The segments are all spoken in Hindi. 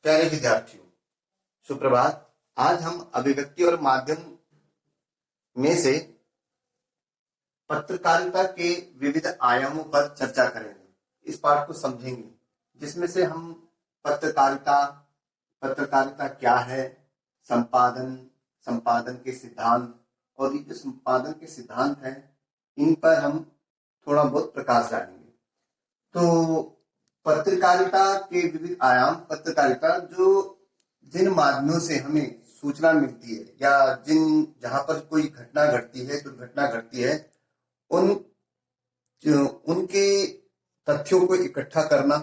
प्यारे विद्यार्थियों, सुप्रभात। आज हम अभिव्यक्ति और माध्यम में से पत्रकारिता के विविध आयामों पर चर्चा करेंगे। इस पाठ को समझेंगे, जिसमें से हम पत्रकारिता पत्रकारिता क्या है, संपादन के सिद्धांत और ये जो संपादन के सिद्धांत हैं, इन पर हम थोड़ा बहुत प्रकाश डालेंगे। तो पत्रकारिता के विविध आयाम, पत्रकारिता जो जिन माध्यमों से हमें सूचना मिलती है या जहां पर कोई घटना घटती है, दुर्घटना घटती है, उनके तथ्यों को इकट्ठा करना,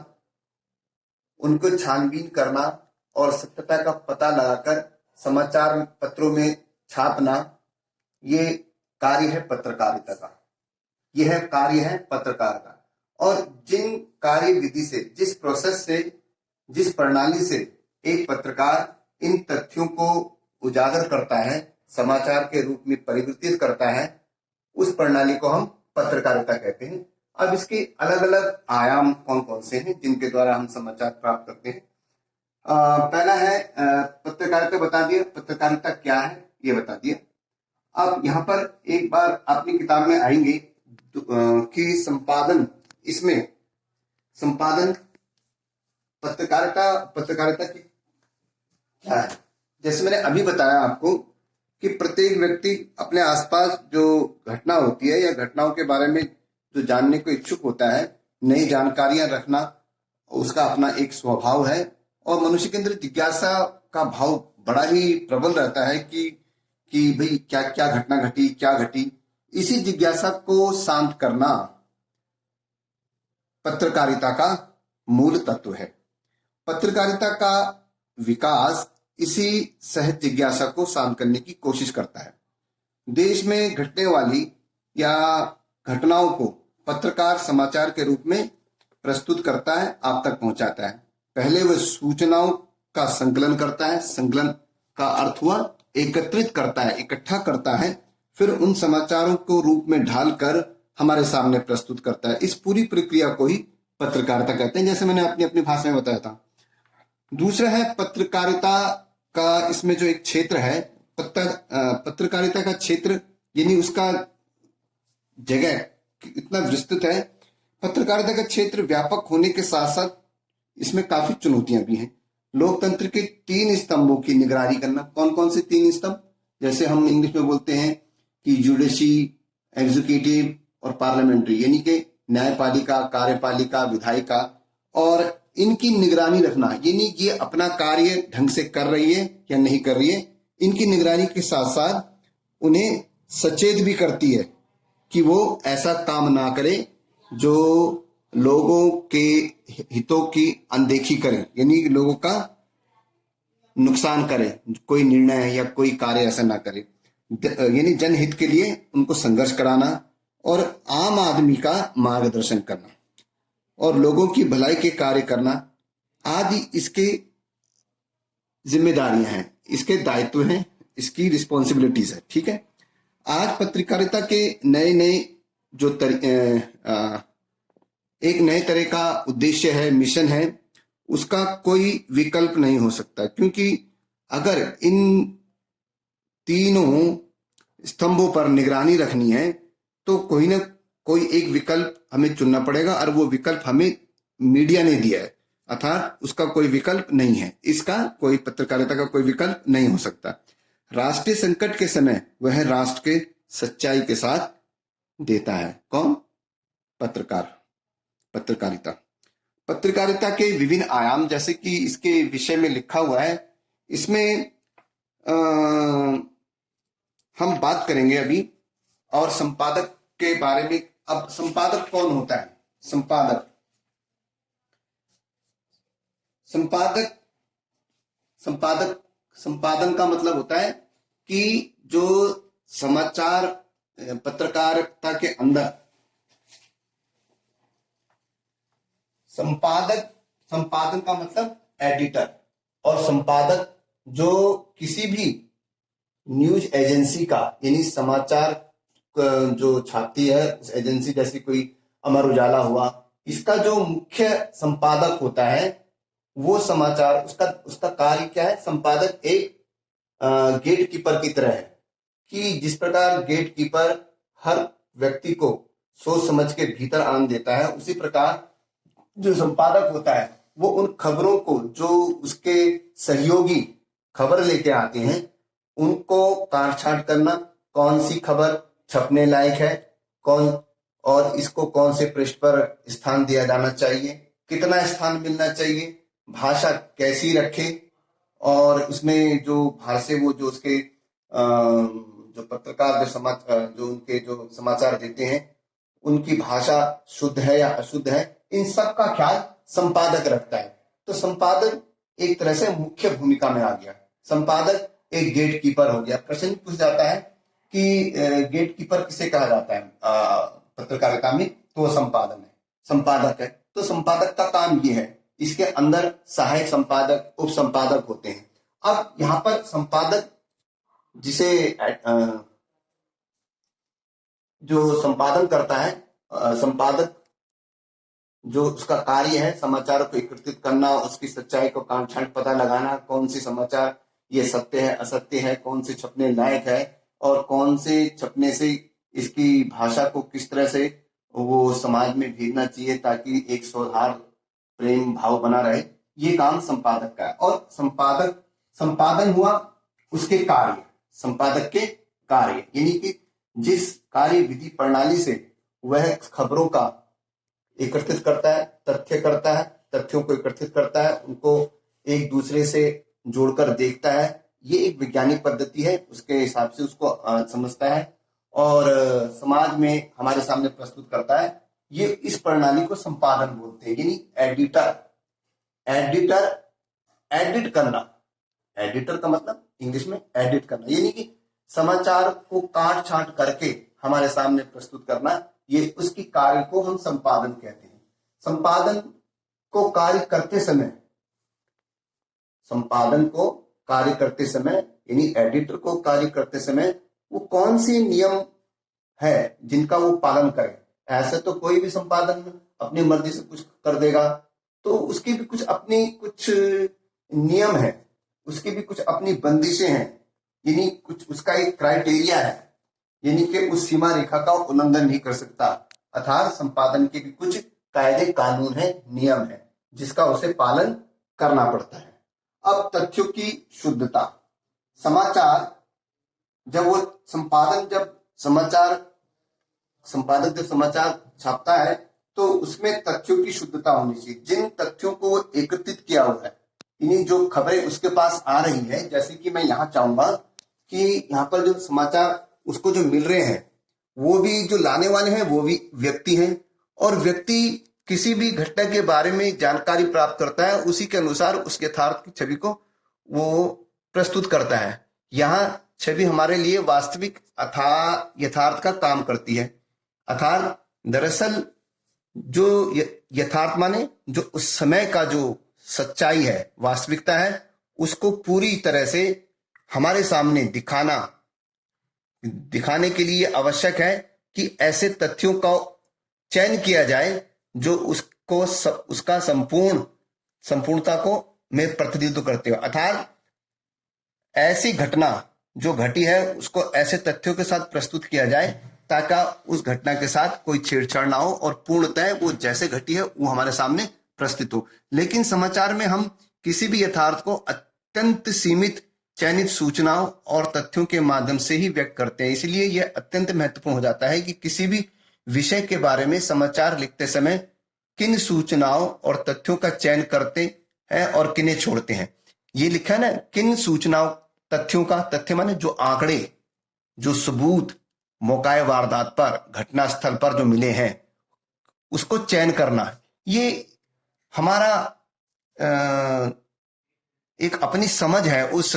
उनको छानबीन करना और सत्यता का पता लगाकर समाचार पत्रों में छापना, ये कार्य है पत्रकारिता का। यह कार्य है पत्रकार का। और जिन कार्य विधि से, जिस प्रोसेस से, जिस प्रणाली से एक पत्रकार इन तथ्यों को उजागर करता है, समाचार के रूप में परिवर्तित करता है, उस प्रणाली को हम पत्रकारिता कहते हैं। अब इसके अलग अलग आयाम कौन कौन से हैं जिनके द्वारा हम समाचार प्राप्त करते हैं। पहला है पत्रकारिता बता दिया, पत्रकारिता क्या है ये बता दिया। अब यहाँ पर एक बार अपनी किताब में आएंगे कि इसमें संपादन पत्रकारिता की क्या है। जैसे मैंने अभी बताया आपको कि प्रत्येक व्यक्ति अपने आसपास जो घटना होती है या घटनाओं के बारे में जो जानने को इच्छुक होता है, नई जानकारियां रखना उसका अपना एक स्वभाव है। और मनुष्य के अंदर जिज्ञासा का भाव बड़ा ही प्रबल रहता है कि भाई क्या क्या घटना घटी, क्या घटी। इसी जिज्ञासा को शांत करना पत्रकारिता का मूल तत्व है। पत्रकारिता का विकास इसी सहज जिज्ञासा को शांत करने की कोशिश करता है। देश में घटने वाली या घटनाओं को पत्रकार समाचार के रूप में प्रस्तुत करता है, आप तक पहुंचाता है। पहले वह सूचनाओं का संकलन करता है, संकलन का अर्थ हुआ एकत्रित करता है, इकट्ठा करता है, फिर उन समाचारों को रूप में ढालकर हमारे सामने प्रस्तुत करता है। इस पूरी प्रक्रिया को ही पत्रकारिता कहते हैं, जैसे मैंने अपनी भाषा में बताया था। दूसरा है पत्रकारिता का, इसमें जो एक क्षेत्र है पत्रकारिता का क्षेत्र, यानी उसका जगह इतना विस्तृत है। पत्रकारिता का क्षेत्र व्यापक होने के साथ साथ इसमें काफी चुनौतियां भी हैं। लोकतंत्र के 3 स्तंभों की निगरानी करना। कौन कौन से 3 स्तंभ? जैसे हम इंग्लिश में बोलते हैं कि जुडिशरी, एग्जीक्यूटिव और पार्लियामेंट्री, यानी कि न्यायपालिका, कार्यपालिका, विधायिका, और इनकी निगरानी रखना, यानी ये अपना कार्य ढंग से कर रही है या नहीं कर रही है। इनकी निगरानी के साथ साथ उन्हें सचेत भी करती है कि वो ऐसा काम ना करे जो लोगों के हितों की अनदेखी करे, यानी लोगों का नुकसान करे, कोई निर्णय या कोई कार्य ऐसा ना करे। यानी जनहित के लिए उनको संघर्ष कराना और आम आदमी का मार्गदर्शन करना और लोगों की भलाई के कार्य करना आदि इसके जिम्मेदारियां हैं, इसके दायित्व हैं, इसकी रिस्पॉन्सिबिलिटीज है। ठीक है। आज पत्रकारिता के नए जो एक नए तरह का उद्देश्य है, मिशन है, उसका कोई विकल्प नहीं हो सकता, क्योंकि अगर इन तीनों स्तंभों पर निगरानी रखनी है तो कोई ना कोई एक विकल्प हमें चुनना पड़ेगा, और वो विकल्प हमें मीडिया ने दिया है, अर्थात उसका कोई विकल्प नहीं है। इसका कोई पत्रकारिता का कोई विकल्प नहीं हो सकता। राष्ट्रीय संकट के समय वह राष्ट्र के सच्चाई के साथ देता है। कौन? पत्रकारिता के विभिन्न आयाम, जैसे कि इसके विषय में लिखा हुआ है, इसमें हम बात करेंगे अभी। और संपादक के बारे में। अब संपादक कौन होता है? संपादन का मतलब होता है कि जो समाचार पत्रकारिता के अंदर संपादन का मतलब एडिटर, और संपादक जो किसी भी न्यूज एजेंसी का, यानी समाचार जो छापती है उस एजेंसी, जैसी कोई अमर उजाला हुआ, इसका जो मुख्य संपादक होता है वो समाचार उसका उसका कार्य क्या है, संपादक एक गेट कीपर की तरह है कि जिस प्रकार गेट कीपर हर व्यक्ति को सोच समझ के भीतर आने देता है, उसी प्रकार जो संपादक होता है वो उन खबरों को जो उसके सहयोगी खबर लेके आते हैं उनको काट छांट करना, कौन सी खबर छपने लायक है, कौन और इसको कौन से पृष्ठ पर स्थान दिया जाना चाहिए, कितना स्थान मिलना चाहिए, भाषा कैसी रखे, और उसमें जो भाषा वो जो उसके जो पत्रकार जो समाचार जो उनके जो समाचार देते हैं उनकी भाषा शुद्ध है या अशुद्ध है, इन सब का ख्याल संपादक रखता है। तो संपादक एक तरह से मुख्य भूमिका में आ गया, संपादक एक गेट कीपर हो गया। प्रश्न पूछ जाता है कि गेट कीपर किसे कहा जाता है पत्रकारिता में, तो वो संपादक है। तो संपादक का काम ये है, इसके अंदर सहायक संपादक, उप संपादक होते हैं। अब यहाँ पर संपादक जिसे जो संपादन करता है, संपादक जो उसका कार्य है समाचार को एकत्रित करना, उसकी सच्चाई को काट छांट पता लगाना, कौन सी समाचार ये सत्य है असत्य है, कौन से छपने लायक है और कौन से छपने से इसकी भाषा को किस तरह से वो समाज में भेजना चाहिए ताकि एक सौहार्द प्रेम भाव बना रहे, ये काम संपादक का है। और संपादन हुआ उसके कार्य, संपादक के कार्य, यानी कि जिस कार्य विधि प्रणाली से वह खबरों का एकत्रित करता है, तथ्यों को एकत्रित करता है, उनको एक दूसरे से जोड़कर देखता है, ये एक वैज्ञानिक पद्धति है, उसके हिसाब से उसको समझता है और समाज में हमारे सामने प्रस्तुत करता है। ये इस प्रणाली को संपादन बोलते हैं, यानी एडिट करना। एडिटर का मतलब इंग्लिश में एडिट करना, यानी कि समाचार को काट छांट करके हमारे सामने प्रस्तुत करना, ये उसकी कार्य को हम संपादन कहते हैं। संपादन को कार्य करते समय यानी एडिटर को कार्य करते समय वो कौन से नियम है जिनका वो पालन करे। ऐसे तो कोई भी संपादन अपनी मर्जी से कुछ कर देगा, तो उसकी भी कुछ नियम है, उसकी भी कुछ अपनी बंदिशें हैं, यानी कुछ उसका एक क्राइटेरिया है, यानी कि उस सीमा रेखा का उल्लंघन नहीं कर सकता। अर्थात संपादन के भी कुछ कायदे कानून है, नियम है, जिसका उसे पालन करना पड़ता है। अब तथ्यों की शुद्धता, संपादक जब समाचार छापता है तो उसमें तथ्यों की शुद्धता होनी चाहिए। जिन तथ्यों को वो एकत्रित किया हुआ है, यानी जो खबरें उसके पास आ रही है, जैसे कि मैं यहाँ चाहूंगा कि यहाँ पर जो समाचार उसको जो मिल रहे हैं वो भी जो लाने वाले हैं वो भी व्यक्ति हैं, और व्यक्ति किसी भी घटना के बारे में जानकारी प्राप्त करता है, उसी के अनुसार उस यथार्थ की छवि को वो प्रस्तुत करता है। यहाँ छवि हमारे लिए वास्तविक यथार्थ का काम करती है। अर्थात दरअसल जो यथार्थ माने जो उस समय का जो सच्चाई है, वास्तविकता है, उसको पूरी तरह से हमारे सामने दिखाने के लिए आवश्यक है कि ऐसे तथ्यों का चयन किया जाए जो उसका संपूर्णता को में प्रतिनिधित्व करते हो। अर्थात ऐसी घटना जो घटी है उसको ऐसे तथ्यों के साथ प्रस्तुत किया जाए ताकि उस घटना के साथ कोई छेड़छाड़ ना हो और पूर्णतः वो जैसे घटी है वो हमारे सामने प्रस्तुत हो। लेकिन समाचार में हम किसी भी यथार्थ को अत्यंत सीमित चयनित सूचनाओं और तथ्यों के माध्यम से ही व्यक्त करते हैं। इसलिए यह अत्यंत महत्वपूर्ण हो जाता है कि किसी भी विषय के बारे में समाचार लिखते समय किन सूचनाओं और तथ्यों का चयन करते हैं और किन्हें छोड़ते हैं। ये लिखा है ना, किन सूचनाओं तथ्यों का, तथ्य माने जो आंकड़े, जो सबूत मौकाए वारदात पर, घटनास्थल पर जो मिले हैं उसको चयन करना। ये हमारा एक अपनी समझ है उस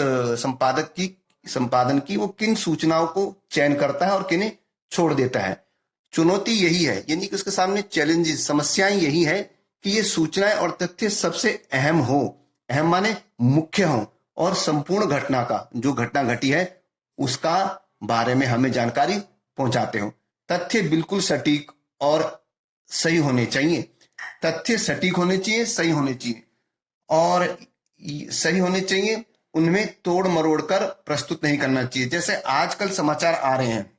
संपादन की वो किन सूचनाओं को चयन करता है और किन्हें छोड़ देता है। चुनौती यही है, यानी कि उसके सामने चैलेंजेस, समस्याएं यही है कि ये सूचनाएं और तथ्य सबसे अहम हो, अहम माने मुख्य हो, और संपूर्ण घटना का, जो घटना घटी है उसका बारे में हमें जानकारी पहुंचाते हो। तथ्य बिल्कुल सटीक और सही होने चाहिए, तथ्य सटीक होने चाहिए, सही होने चाहिए, और सही होने चाहिए, उनमें तोड़ मरोड़ कर प्रस्तुत नहीं करना चाहिए। जैसे आजकल समाचार आ रहे हैं,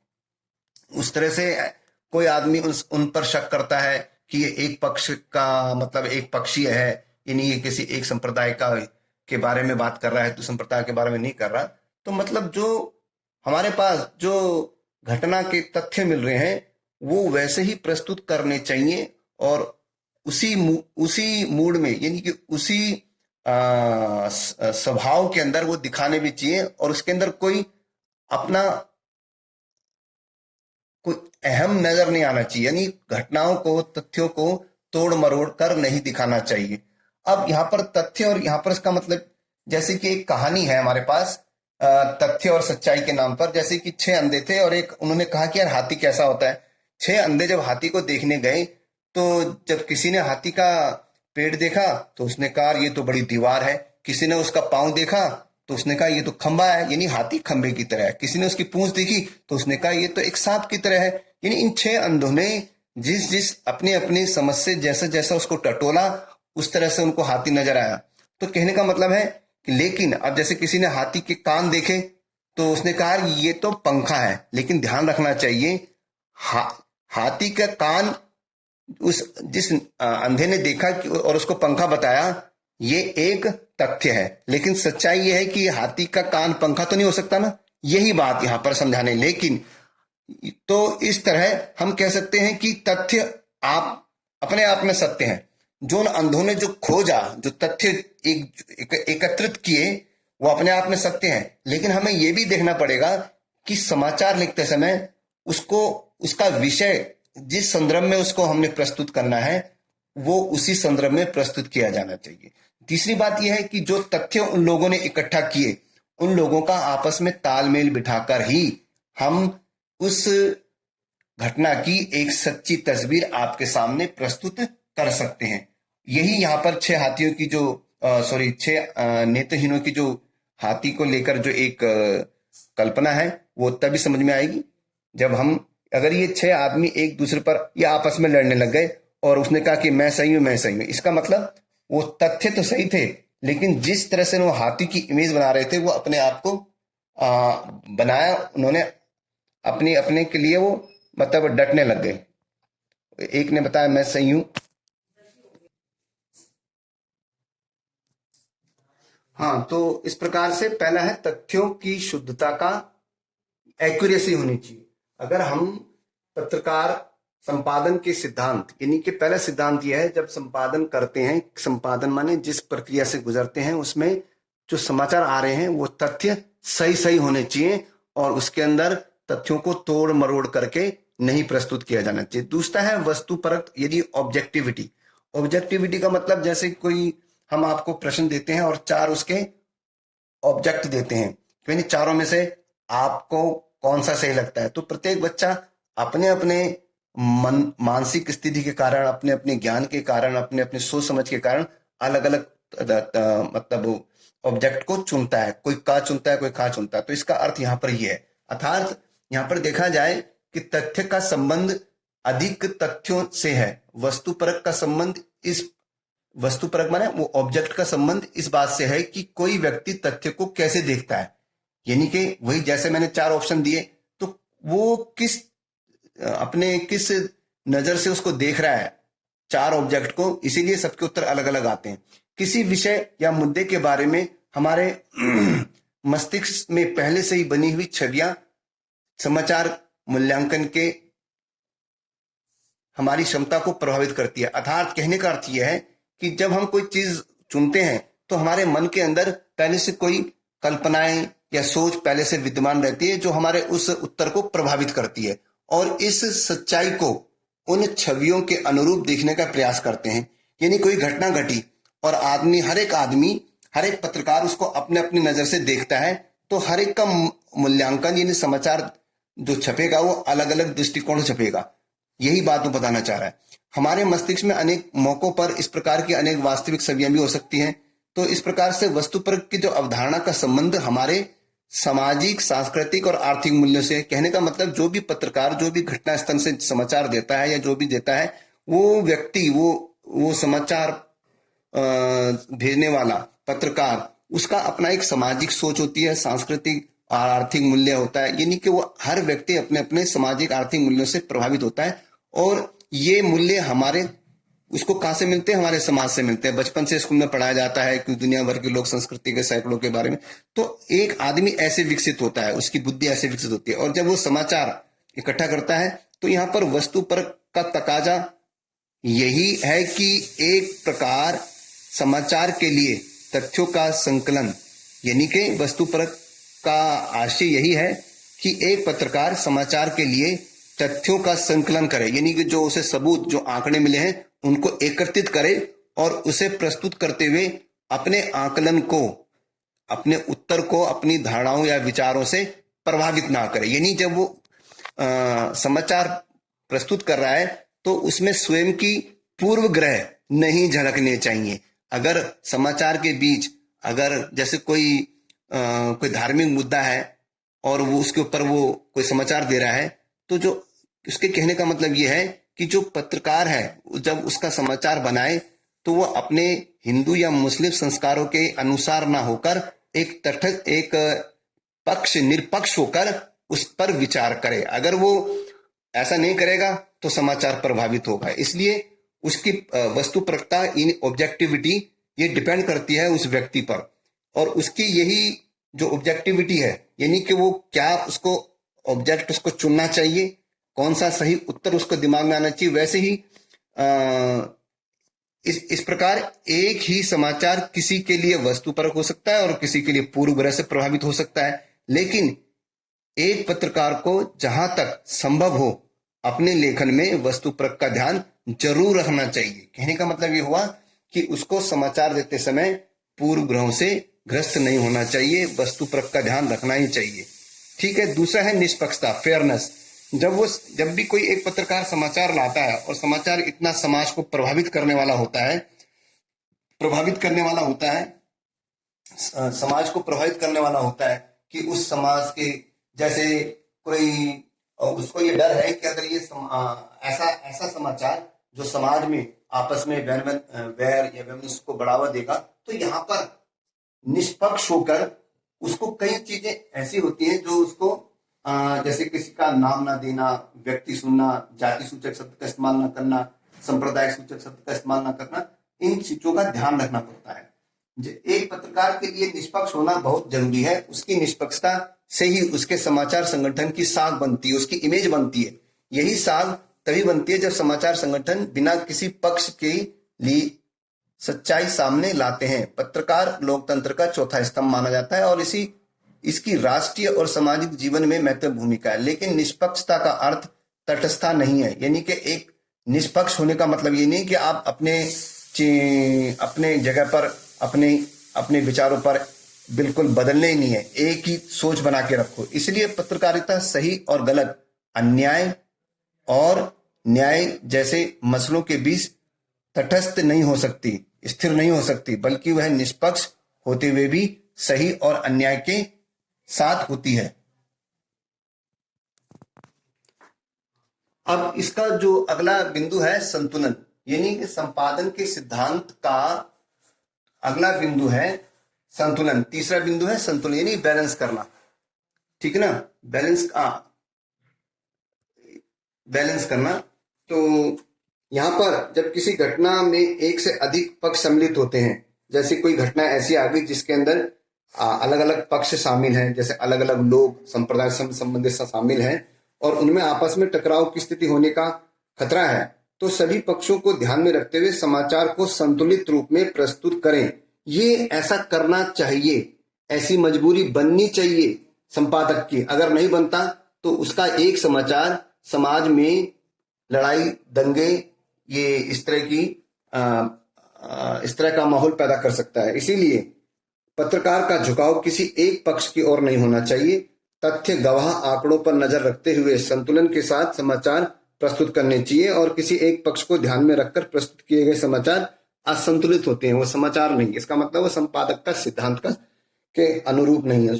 उस तरह से कोई आदमी उन पर शक करता है कि ये एक पक्ष का मतलब एक पक्षीय है, यानी ये किसी एक संप्रदाय का के बारे में बात कर रहा है, तो संप्रदाय के बारे में नहीं कर रहा। तो मतलब जो हमारे पास जो घटना के तथ्य मिल रहे हैं वो वैसे ही प्रस्तुत करने चाहिए, और उसी मूड में, यानी कि उसी स्वभाव के अंदर वो दिखाने भी चाहिए, और उसके अंदर कोई अपना कोई अहम नजर नहीं आना चाहिए, यानी घटनाओं को तथ्यों को तोड़ मरोड़ कर नहीं दिखाना चाहिए। अब यहाँ पर तथ्य और यहाँ पर इसका मतलब, जैसे कि एक कहानी है हमारे पास तथ्य और सच्चाई के नाम पर। जैसे कि 6 अंधे थे और एक उन्होंने कहा कि यार हाथी कैसा होता है। 6 अंधे जब हाथी को देखने गए, तो जब किसी ने हाथी का पेट देखा तो उसने कहा ये तो बड़ी दीवार है। किसी ने उसका पांव देखा तो उसने कहा ये तो खंबा है, यानी हाथी खंबे की तरह है। किसी ने उसकी पूंछ देखी तो उसने कहा ये तो एक सांप की तरह है। यानी इन 6 अंधों ने जिस जिस अपनी अपनी समझ से जैसा जैसा उसको टटोला, उस तरह से उनको हाथी नजर आया। तो कहने का मतलब है कि लेकिन अब जैसे किसी ने हाथी के कान देखे तो उसने कहा ये तो पंखा है, लेकिन ध्यान रखना चाहिए हाथी का कान उस जिस अंधे ने देखा और उसको पंखा बताया, ये एक तथ्य है, लेकिन सच्चाई ये है कि हाथी का कान पंखा तो नहीं हो सकता ना। यही बात यहां पर समझाने। लेकिन तो इस तरह हम कह सकते हैं कि तथ्य आप अपने आप में सत्य हैं। जो उन अंधों ने जो खोजा, जो तथ्य एकत्रित किए, वो अपने आप में सत्य हैं। लेकिन हमें यह भी देखना पड़ेगा कि समाचार लिखते समय उसको उसका विषय जिस संदर्भ में उसको हमने प्रस्तुत करना है वो उसी संदर्भ में प्रस्तुत किया जाना चाहिए। तीसरी बात यह है कि जो तथ्य उन लोगों ने इकट्ठा किए, उन लोगों का आपस में तालमेल बिठाकर ही हम उस घटना की एक सच्ची तस्वीर आपके सामने प्रस्तुत कर सकते हैं। यही यहाँ पर 6 हाथियों की जो 6 नेत्रहीनों की जो हाथी को लेकर जो एक कल्पना है, वो तभी समझ में आएगी जब हम, अगर ये 6 आदमी एक दूसरे पर या आपस में लड़ने लग गए और उसने कहा कि मैं सही हूं मैं सही हूं, इसका मतलब वो तथ्य तो सही थे, लेकिन जिस तरह से वो हाथी की इमेज बना रहे थे वो अपने आप को बनाया उन्होंने अपने अपने के लिए, वो मतलब डटने लग गए। एक ने बताया मैं सही हूं। हाँ, तो इस प्रकार से पहला है तथ्यों की शुद्धता का एक्यूरेसी होनी चाहिए। अगर हम पत्रकार संपादन के सिद्धांत, यानी कि पहला सिद्धांत यह है जब संपादन करते हैं, संपादन माने जिस प्रक्रिया से गुजरते हैं उसमें जो समाचार आ रहे हैं वो तथ्य सही सही होने चाहिए और उसके अंदर तथ्यों को तोड़ मरोड़ करके नहीं प्रस्तुत किया जाना चाहिए। दूसरा है वस्तुपरक, यदि ऑब्जेक्टिविटी। ऑब्जेक्टिविटी का मतलब जैसे कोई हम आपको प्रश्न देते हैं और 4 उसके ऑब्जेक्ट देते हैं, यानी चारों में से आपको कौन सा सही लगता है, तो प्रत्येक बच्चा अपने अपने मानसिक स्थिति के कारण, अपने अपने ज्ञान के कारण, अपने अपने सोच समझ के कारण अलग अलग मतलब ऑब्जेक्ट को चुनता है। कोई का चुनता है, कोई खा चुनता है। तो इसका अर्थ यहाँ पर यह है, अर्थात यहाँ पर देखा जाए कि तथ्य का संबंध अधिक तथ्यों से है, वस्तुपरक का संबंध इस वस्तुपरक माने वो ऑब्जेक्ट का संबंध इस बात से है कि कोई व्यक्ति तथ्य को कैसे देखता है, यानी कि वही जैसे मैंने 4 ऑप्शन दिए तो वो अपने किस नजर से उसको देख रहा है 4 ऑब्जेक्ट को, इसीलिए सबके उत्तर अलग अलग आते हैं। किसी विषय या मुद्दे के बारे में हमारे मस्तिष्क में पहले से ही बनी हुई छवियां समाचार मूल्यांकन के हमारी क्षमता को प्रभावित करती है। अर्थात कहने का अर्थ यह है कि जब हम कोई चीज चुनते हैं तो हमारे मन के अंदर पहले से कोई कल्पनाएं या सोच पहले से विद्यमान रहती है जो हमारे उस उत्तर को प्रभावित करती है, और इस सच्चाई को उन छवियों के अनुरूप देखने का प्रयास करते हैं। यानी कोई घटना घटी और हर एक पत्रकार उसको अपने अपनी नजर से देखता है, तो हर एक का मूल्यांकन यानी समाचार जो छपेगा वो अलग अलग दृष्टिकोण से छपेगा। यही बात वो बताना चाह रहा है। हमारे मस्तिष्क में अनेक मौकों पर इस प्रकार की अनेक वास्तविक छवियां भी हो सकती हैं। तो इस प्रकार से वस्तुपरक की जो अवधारणा का संबंध हमारे सामाजिक, सांस्कृतिक और आर्थिक मूल्यों से, कहने का मतलब जो भी पत्रकार जो भी घटना स्थल से समाचार देता है या जो भी देता है, वो व्यक्ति वो समाचार भेजने वाला पत्रकार, उसका अपना एक सामाजिक सोच होती है, सांस्कृतिक और आर्थिक मूल्य होता है, यानी कि वो हर व्यक्ति अपने अपने सामाजिक आर्थिक मूल्यों से प्रभावित होता है। और ये मूल्य हमारे उसको कहाँ से मिलते हैं? हमारे समाज से मिलते हैं। बचपन से स्कूल में पढ़ाया जाता है कि दुनिया भर के लोग संस्कृति के सैकड़ों के बारे में। तो एक आदमी ऐसे विकसित होता है, उसकी बुद्धि ऐसे विकसित होती है। और जब वो समाचार इकट्ठा करता है तो यहाँ पर वस्तु पर का तकाजा यही है कि एक प्रकार समाचार के लिए तथ्यों का संकलन, यानी कि वस्तु पर का आशय यही है कि एक पत्रकार समाचार के लिए तथ्यों का संकलन करे, यानी कि जो उसे सबूत, जो आंकड़े मिले हैं उनको एकत्रित करे और उसे प्रस्तुत करते हुए अपने आकलन को, अपने उत्तर को अपनी धारणाओं या विचारों से प्रभावित ना करे। यानी जब वो समाचार प्रस्तुत कर रहा है तो उसमें स्वयं की पूर्व ग्रह नहीं झलकने चाहिए। अगर समाचार के बीच अगर जैसे कोई धार्मिक मुद्दा है और वो उसके ऊपर वो कोई समाचार दे रहा है, तो जो उसके कहने का मतलब ये है कि जो पत्रकार है जब उसका समाचार बनाए तो वो अपने हिंदू या मुस्लिम संस्कारों के अनुसार ना होकर एक तटस्थ, एक पक्ष, निरपक्ष होकर उस पर विचार करे। अगर वो ऐसा नहीं करेगा तो समाचार प्रभावित होगा। इसलिए उसकी वस्तुपरकता, इन ऑब्जेक्टिविटी, ये डिपेंड करती है उस व्यक्ति पर। और उसकी यही जो ऑब्जेक्टिविटी है, यानी कि वो क्या उसको ऑब्जेक्ट उसको चुनना चाहिए, कौन सा सही उत्तर उसको दिमाग में आना चाहिए। वैसे ही इस प्रकार एक ही समाचार किसी के लिए वस्तुपरक हो सकता है और किसी के लिए पूर्व ग्रह से प्रभावित हो सकता है। लेकिन एक पत्रकार को जहां तक संभव हो अपने लेखन में वस्तुपरक का ध्यान जरूर रखना चाहिए। कहने का मतलब ये हुआ कि उसको समाचार देते समय पूर्व ग्रहों से ग्रस्त नहीं होना चाहिए, वस्तुपरक का ध्यान रखना ही चाहिए। ठीक है। दूसरा है निष्पक्षता, फेयरनेस। जब भी कोई एक पत्रकार समाचार लाता है और समाचार इतना समाज को प्रभावित करने वाला होता है, समाज को प्रभावित करने वाला होता है कि उस समाज के जैसे कोई, उसको ये डर है कि अगर ये ऐसा समाचार जो समाज में आपस में वैर या वैमनस्य को बढ़ावा देगा, तो यहाँ पर निष्पक्ष होकर उसको कई चीजें ऐसी होती हैं जो उसको जैसे किसी का नाम ना देना, व्यक्ति सुनना, जाति सूचक शब्द का इस्तेमाल ना करना, सांप्रदायिक सूचक शब्द का इस्तेमाल ना करना, इन चीजों का ध्यान रखना पड़ता है। एक पत्रकार के लिए निष्पक्ष होना बहुत जरूरी है। उसकी निष्पक्षता से ही उसके समाचार संगठन की साख बनती है, उसकी इमेज बनती है। यही साख तभी बनती है जब समाचार संगठन बिना किसी पक्ष के लिए सच्चाई सामने लाते हैं। पत्रकार लोकतंत्र का चौथा स्तंभ माना जाता है और इसकी राष्ट्रीय और सामाजिक जीवन में महत्वपूर्ण भूमिका है। लेकिन निष्पक्षता का अर्थ तटस्थता नहीं है, यानी कि एक निष्पक्ष होने का मतलब ये नहीं कि आप अपने जगह पर अपने विचारों पर बिल्कुल बदलने ही नहीं है, एक ही सोच बना के रखो। इसलिए पत्रकारिता सही और गलत, अन्याय और न्याय जैसे मसलों के बीच तटस्थ नहीं हो सकती, स्थिर नहीं हो सकती, बल्कि वह निष्पक्ष होते हुए भी सही और अन्याय के साथ होती है। अब इसका जो अगला बिंदु है संतुलन, यानी कि संपादन के सिद्धांत का अगला बिंदु है संतुलन। तीसरा बिंदु है संतुलन, यानी बैलेंस करना। ठीक है ना, बैलेंस करना। तो यहां पर जब किसी घटना में एक से अधिक पक्ष सम्मिलित होते हैं, जैसे कोई घटना ऐसी आ गई जिसके अंदर अलग अलग पक्ष शामिल हैं, जैसे अलग अलग लोग संप्रदाय संबंधित शामिल हैं और उनमें आपस में टकराव की स्थिति होने का खतरा है, तो सभी पक्षों को ध्यान में रखते हुए समाचार को संतुलित रूप में प्रस्तुत करें। ये ऐसा करना चाहिए, ऐसी मजबूरी बननी चाहिए संपादक की। अगर नहीं बनता तो उसका एक समाचार समाज में लड़ाई, दंगे, ये इस तरह का माहौल पैदा कर सकता है। इसीलिए पत्रकार का झुकाव किसी एक पक्ष की ओर नहीं होना चाहिए। तथ्य, गवाह, आंकड़ों पर नजर रखते हुए संतुलन के साथ समाचार प्रस्तुत करने चाहिए और किसी एक पक्ष को ध्यान में रखकर प्रस्तुत किए गए समाचार असंतुलित होते हैं, वो समाचार नहीं। इसका मतलब वो संपादक का सिद्धांत के अनुरूप नहीं है।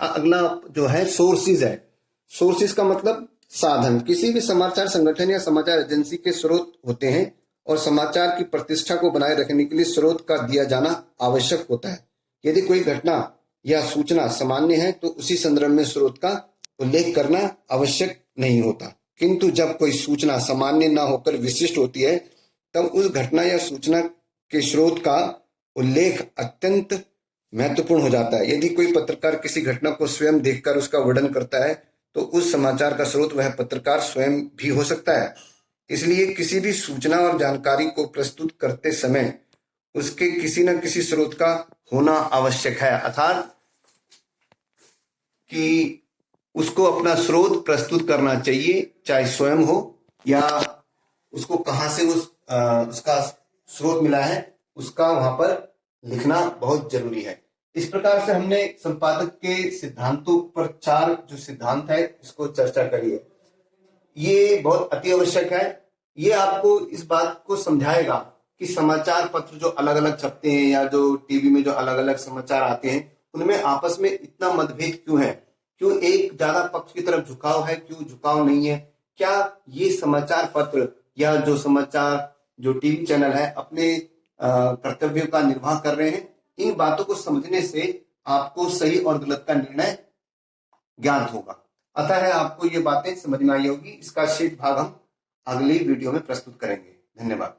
अगला जो है सोर्सेज है। सोर्सेज का मतलब साधन। किसी भी समाचार संगठन या समाचार एजेंसी के स्रोत होते हैं और समाचार की प्रतिष्ठा को बनाए रखने के लिए स्रोत का दिया जाना आवश्यक होता है। यदि कोई घटना या सूचना सामान्य है तो उसी संदर्भ में स्रोत का उल्लेख करना आवश्यक नहीं होता, किंतु जब कोई सूचना सामान्य न होकर विशिष्ट होती है तब उस घटना या सूचना के स्रोत का उल्लेख अत्यंत महत्वपूर्ण हो जाता है। यदि कोई पत्रकार किसी घटना को स्वयं देखकर उसका वर्णन करता है तो उस समाचार का स्रोत वह पत्रकार स्वयं भी हो सकता है। इसलिए किसी भी सूचना और जानकारी को प्रस्तुत करते समय उसके किसी न किसी स्रोत का होना आवश्यक है, अर्थात कि उसको अपना स्रोत प्रस्तुत करना चाहिए, चाहे स्वयं हो या उसको कहां से उसका स्रोत मिला है उसका वहां पर लिखना बहुत जरूरी है। इस प्रकार से हमने संपादक के सिद्धांतों पर 4 जो सिद्धांत है इसको चर्चा करी है। ये बहुत अति आवश्यक है। ये आपको इस बात को समझाएगा कि समाचार पत्र जो अलग अलग छपते हैं या जो टीवी में जो अलग अलग समाचार आते हैं उनमें आपस में इतना मतभेद क्यों है, क्यों एक ज्यादा पक्ष की तरफ झुकाव है, क्यों झुकाव नहीं है, क्या ये समाचार पत्र या जो टीवी चैनल है अपने कर्तव्यों का निर्वाह कर रहे हैं। इन बातों को समझने से आपको सही और गलत का निर्णय ज्ञात होगा। अतः आपको ये बातें समझ में आई होगी। इसका शेष भाग हम अगली वीडियो में प्रस्तुत करेंगे। धन्यवाद।